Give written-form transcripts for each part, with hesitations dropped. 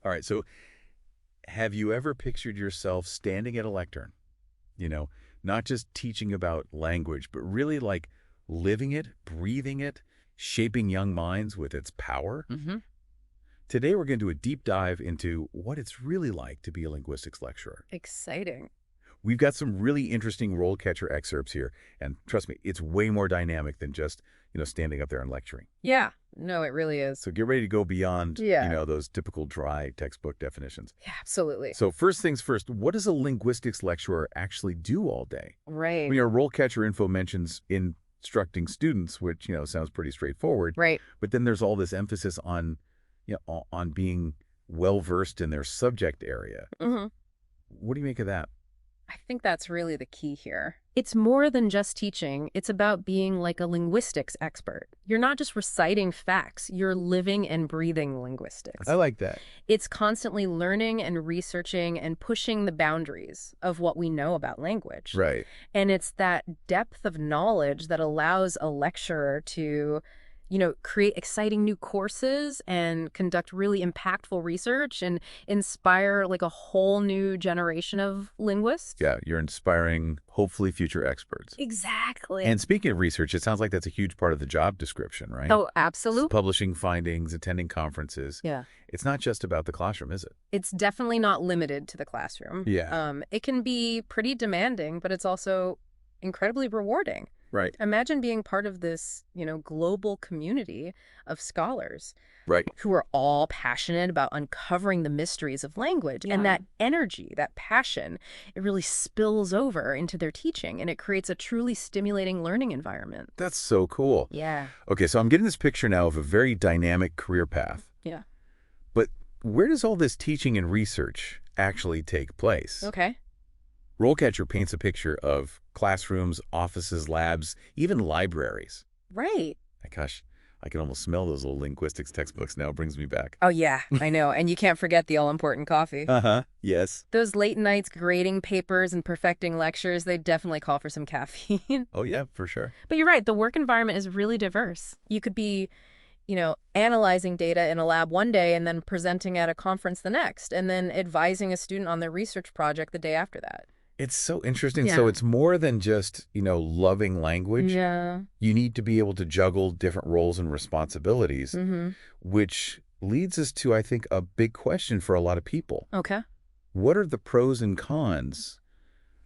All right, so have you ever pictured yourself standing at a lectern, you know, not just teaching about language, but really like living it, breathing it, shaping young minds with its power? Mm-hmm. Today, we're going to do a deep dive into what it's really like to be a linguistics lecturer. Exciting. We've got some really interesting RoleCatcher excerpts here, and trust me, it's way more dynamic than just, standing up there and lecturing. Yeah. No, it really is. So get ready to go beyond, Yeah. those typical dry textbook definitions. Yeah, absolutely. So first things first, what does a linguistics lecturer actually do all day? Right. I mean, our RoleCatcher info mentions instructing students, which, sounds pretty straightforward. Right. But then there's all this emphasis on, on being well-versed in their subject area. Mm-hmm. What do you make of that? I think that's really the key here. It's more than just teaching. It's about being like a linguistics expert. You're not just reciting facts. You're living and breathing linguistics. I like that. It's constantly learning and researching and pushing the boundaries of what we know about language. Right. And it's that depth of knowledge that allows a lecturer to, create exciting new courses and conduct really impactful research and inspire like a whole new generation of linguists. Yeah, you're inspiring, hopefully, future experts. Exactly. And speaking of research, it sounds like that's a huge part of the job description, right? Oh, absolutely. Publishing findings, attending conferences. Yeah. It's not just about the classroom, is it? It's definitely not limited to the classroom. Yeah. It can be pretty demanding, but it's also incredibly rewarding. Right. Imagine being part of this, global community of scholars Right. who are all passionate about uncovering the mysteries of language. Yeah. And that energy, that passion, it really spills over into their teaching, and it creates a truly stimulating learning environment. That's so cool. Yeah. Okay, so I'm getting this picture now of a very dynamic career path. Yeah. But where does all this teaching and research actually take place? Okay. RoleCatcher paints a picture of classrooms, offices, labs, even libraries. Right. Gosh, I can almost smell those little linguistics textbooks now. It brings me back. Oh, yeah, I know. And you can't forget the all-important coffee. Uh-huh. Yes. Those late nights grading papers and perfecting lectures, they definitely call for some caffeine. Oh, yeah, for sure. But you're right, the work environment is really diverse. You could be, analyzing data in a lab one day and then presenting at a conference the next, and then advising a student on their research project the day after that. It's so interesting. Yeah. So it's more than just, loving language. Yeah. You need to be able to juggle different roles and responsibilities, Mm-hmm. which leads us to, I think, a big question for a lot of people. Okay. What are the pros and cons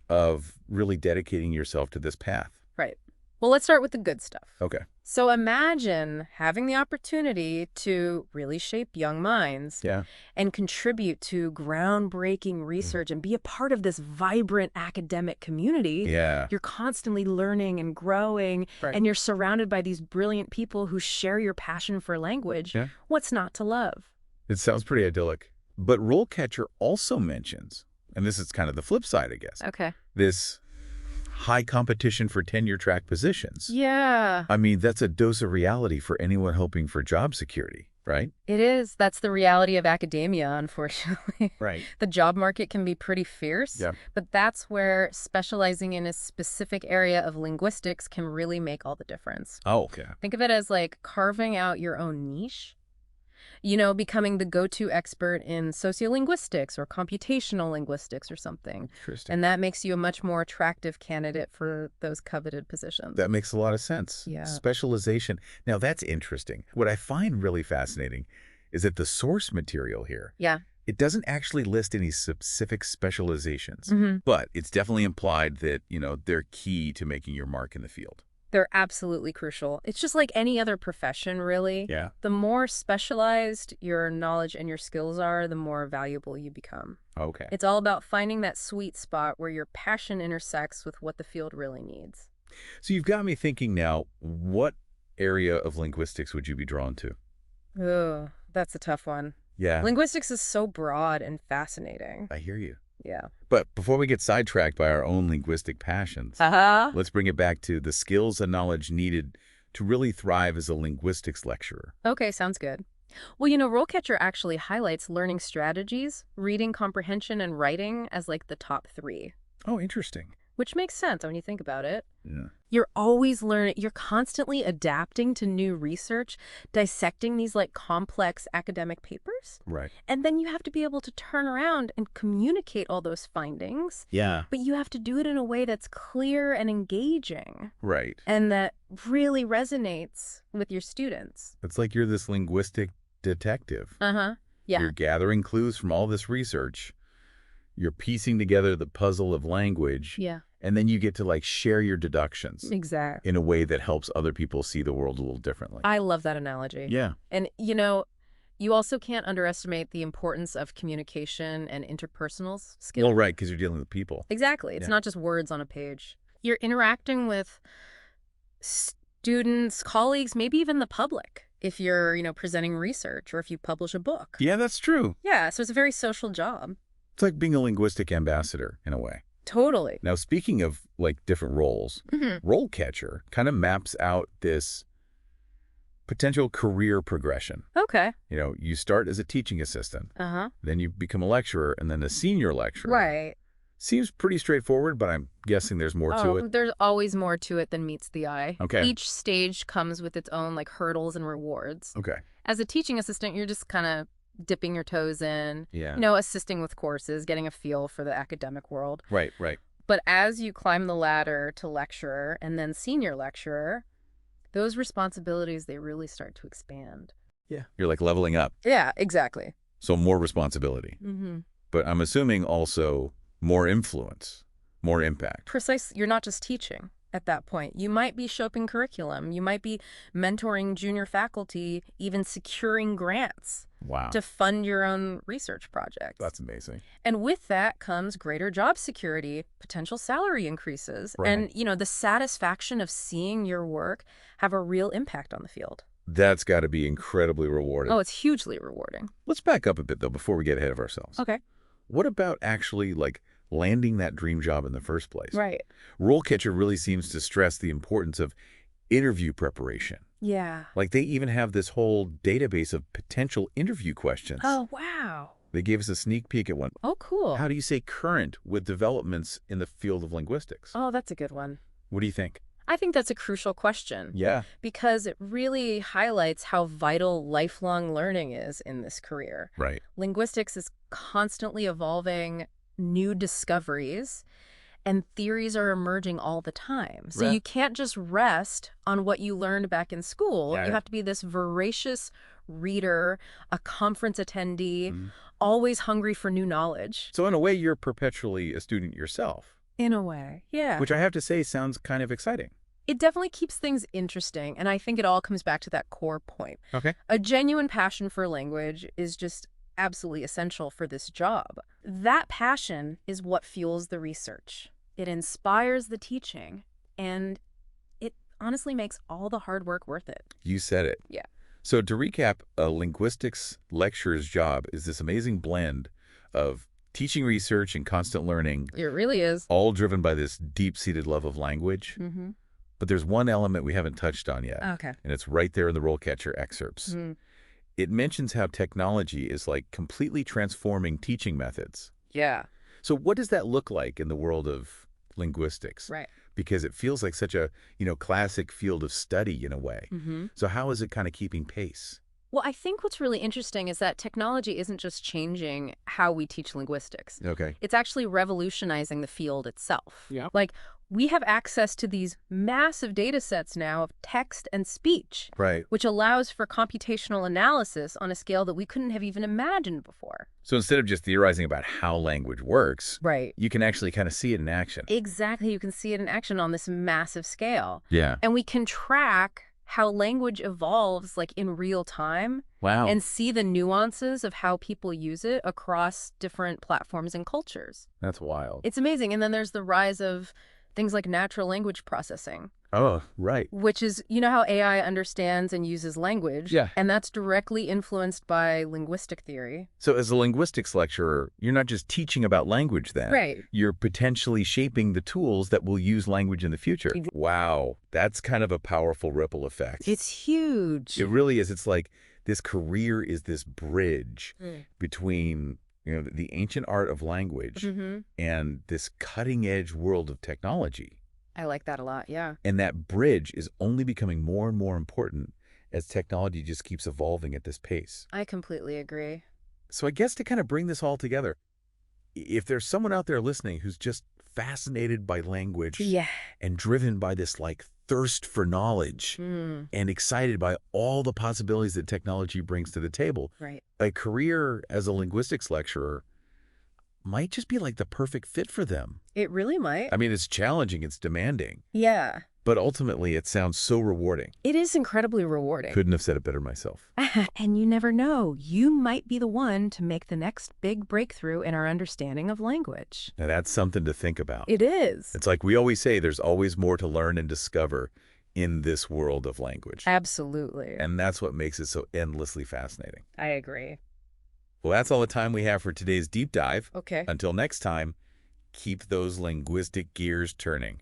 of really dedicating yourself to this path? Right. Well, let's start with the good stuff. Okay. So imagine having the opportunity to really shape young minds Yeah. and contribute to groundbreaking research and be a part of this vibrant academic community. Yeah. You're constantly learning and growing, Right. and you're surrounded by these brilliant people who share your passion for language. Yeah. What's not to love? It sounds pretty idyllic. But RoleCatcher also mentions, and this is kind of the flip side, I guess, Okay. this high competition for tenure-track positions. Yeah, I mean, that's a dose of reality for anyone hoping for job security, right? it is. That's the reality of academia, unfortunately. Right. The job market can be pretty fierce, Yeah. but that's where specializing in a specific area of linguistics can really make all the difference. Oh, okay. Think of it as like carving out your own niche. Becoming the go-to expert in sociolinguistics or computational linguistics or something. Interesting. And that makes you a much more attractive candidate for those coveted positions. That makes a lot of sense. Yeah. Specialization. Now, that's interesting. What I find really fascinating is that the source material here, Yeah. it doesn't actually list any specific specializations, Mm-hmm. but it's definitely implied that, they're key to making your mark in the field. They're absolutely crucial. It's just like any other profession, really. Yeah. The more specialized your knowledge and your skills are, the more valuable you become. Okay. It's all about finding that sweet spot where your passion intersects with what the field really needs. So you've got me thinking now, what area of linguistics would you be drawn to? Ugh, that's a tough one. Yeah. Linguistics is so broad and fascinating. I hear you. Yeah. But before we get sidetracked by our own linguistic passions, Uh-huh. let's bring it back to the skills and knowledge needed to really thrive as a linguistics lecturer. Okay, sounds good. Well, RoleCatcher actually highlights learning strategies, reading comprehension, and writing as like the top 3. Oh, interesting. which makes sense when you think about it. Yeah. You're always learning, you're constantly adapting to new research, dissecting these like complex academic papers. Right. And then you have to be able to turn around and communicate all those findings. Yeah. But you have to do it in a way that's clear and engaging. Right. And that really resonates with your students. It's like you're this linguistic detective. Uh-huh. Yeah. You're gathering clues from all this research. You're piecing together the puzzle of language. Yeah. And then you get to like share your deductions Exactly. in a way that helps other people see the world a little differently. I love that analogy. Yeah. And, you know, you also can't underestimate the importance of communication and interpersonal skills. Well, right, because you're dealing with people. Exactly. It's not just words on a page. You're interacting with students, colleagues, maybe even the public if you're, presenting research or if you publish a book. Yeah, that's true. Yeah, so it's a very social job. It's like being a linguistic ambassador in a way. Totally. Now, speaking of like different roles, RoleCatcher kind of maps out this potential career progression. Okay. You start as a teaching assistant, Uh-huh. then you become a lecturer, and then a senior lecturer. Right. Seems pretty straightforward, but I'm guessing there's more to it. There's always more to it than meets the eye. Okay. Each stage comes with its own like hurdles and rewards. Okay. As a teaching assistant, you're just kind of dipping your toes in, Yeah. assisting with courses, getting a feel for the academic world. Right, right. But as you climb the ladder to lecturer and then senior lecturer, those responsibilities, they really start to expand. Yeah. You're like leveling up. Yeah, exactly. So more responsibility. Mm-hmm. But I'm assuming also more influence, more impact. Precisely. You're not just teaching at that point. You might be shaping curriculum. You might be mentoring junior faculty, even securing grants. Wow. To fund your own research projects. That's amazing. And with that comes greater job security, potential salary increases, Right. and, the satisfaction of seeing your work have a real impact on the field. That's got to be incredibly rewarding. Oh, it's hugely rewarding. Let's back up a bit, though, before we get ahead of ourselves. Okay. What about actually, like, landing that dream job in the first place? Right. RoleCatcher really seems to stress the importance of interview preparation. Yeah. Like, they even have this whole database of potential interview questions. Oh, wow. They gave us a sneak peek at one. Oh, cool. How do you say current with developments in the field of linguistics? Oh, that's a good one. What do you think? I think that's a crucial question. Yeah. Because it really highlights how vital lifelong learning is in this career. Right. Linguistics is constantly evolving, new discoveries, and theories are emerging all the time. So you can't just rest on what you learned back in school. Yeah. You have to be this voracious reader, a conference attendee, always hungry for new knowledge. So in a way, you're perpetually a student yourself. In a way, yeah. Which I have to say sounds kind of exciting. It definitely keeps things interesting, and I think it all comes back to that core point. Okay. A genuine passion for language is just absolutely essential for this job. That passion is what fuels the research. It inspires the teaching, and it honestly makes all the hard work worth it. You said it. Yeah. So to recap, a linguistics lecturer's job is this amazing blend of teaching research and constant learning, It really is. all driven by this deep-seated love of language. Mm-hmm. But there's one element we haven't touched on yet, Okay. and it's right there in the RoleCatcher excerpts. It mentions how technology is like completely transforming teaching methods. Yeah. So what does that look like in the world of linguistics? Right. Because it feels like such a, classic field of study in a way. Mm-hmm. So how is it kind of keeping pace? Well, I think what's really interesting is that technology isn't just changing how we teach linguistics. Okay. It's actually revolutionizing the field itself. Yeah. Like, we have access to these massive data sets now of text and speech, Right. which allows for computational analysis on a scale that we couldn't have even imagined before. So instead of just theorizing about how language works, Right. you can actually kind of see it in action. Exactly. You can see it in action on this massive scale. Yeah. And we can track how language evolves like in real time Wow. and see the nuances of how people use it across different platforms and cultures. That's wild. It's amazing. And then there's the rise of things like natural language processing, Oh, right. which is, how AI understands and uses language. Yeah. And that's directly influenced by linguistic theory. So as a linguistics lecturer, you're not just teaching about language then. Right. You're potentially shaping the tools that will use language in the future. Wow. That's kind of a powerful ripple effect. It's huge. It really is. It's like this career is this bridge between The ancient art of language Mm-hmm. and this cutting-edge world of technology. I like that a lot, yeah. And that bridge is only becoming more and more important as technology just keeps evolving at this pace. I completely agree. So I guess to kind of bring this all together, if there's someone out there listening who's just fascinated by language Yeah. and driven by this like thirst for knowledge Mm, and excited by all the possibilities that technology brings to the table, right. a career as a linguistics lecturer might just be like the perfect fit for them. It really might. I mean, it's challenging, it's demanding, Yeah. but ultimately it sounds so rewarding. It is incredibly rewarding. Couldn't have said it better myself. And you never know. You might be the one to make the next big breakthrough in our understanding of language. Now that's something to think about. It is. It's like we always say, there's always more to learn and discover in this world of language. Absolutely. And that's what makes it so endlessly fascinating. I agree. Well, that's all the time we have for today's deep dive. Okay. Until next time, keep those linguistic gears turning.